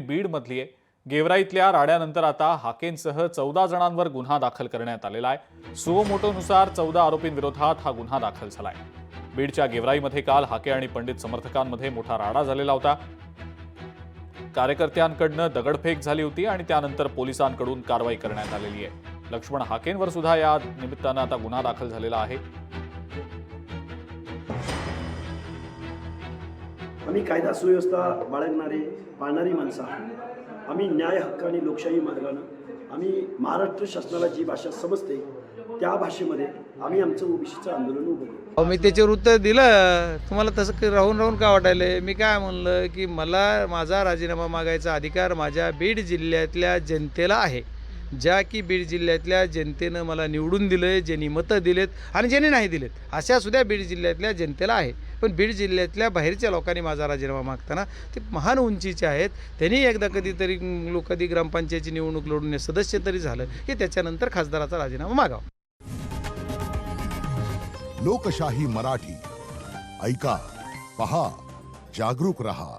बीडमधली आहे। गेवराईतल्या राड्यानंतर आता हाकेंसह 14 जणांवर गुन्हा दाखल करण्यात आलेला आहे। सुओ मोटोनुसार 14 आरोपींविरोधात हा गुन्हा दाखल झालाय। बीडच्या गेवराईमध्ये काल हाके आणि पंडित समर्थकांमध्ये मोठा राडा झालेला होता। कार्यकर्त्यांकडून दगडफेक झाली होती आणि त्यानंतर पोलिसांकडून कारवाई करण्यात आलेली आहे। लक्ष्मण हाकेंवर सुद्धा या निमित्तानं आता गुन्हा दाखल झालेला आहे। आम्ही कायदा सुव्यवस्था पाळणारी माणसं आहोत। आम्ही न्याय हक्क आणि लोकशाही मार्गानं आम्ही महाराष्ट्र शासनाला जी भाषा समजते त्या भाषेमध्ये आम्ही आमचं ओबीसीचं आंदोलन उभं करू। मी त्याच्यावर उत्तर दिलं। तुम्हाला तसं राहून का वाटायलंय? मी काय म्हणलं की मला माझा राजीनामा मागायचा अधिकार माझ्या बीड जिल्ह्यातल्या जनतेला आहे, ज्या की बीड जिल्ह्यातल्या जनतेनं मला निवडून दिलंय, ज्यांनी मतं दिलेत आणि ज्यांनी नाही दिलेत अशा सुद्धा बीड जिल्ह्यातल्या जनतेला आहे। पण बीड जिल्ह्यातल्या बाहेरच्या लोकांनी माझा राजीनामा मागताना ते महान उंचीचे आहेत। त्यांनी एकदा कधीतरी कधी ग्रामपंचायतीची निवडणूक लढून सदस्य तरी झालं की त्याच्यानंतर खासदाराचा राजीनामा मागावा। लोकशाही मराठी ऐका, पहा, जागरूक रहा।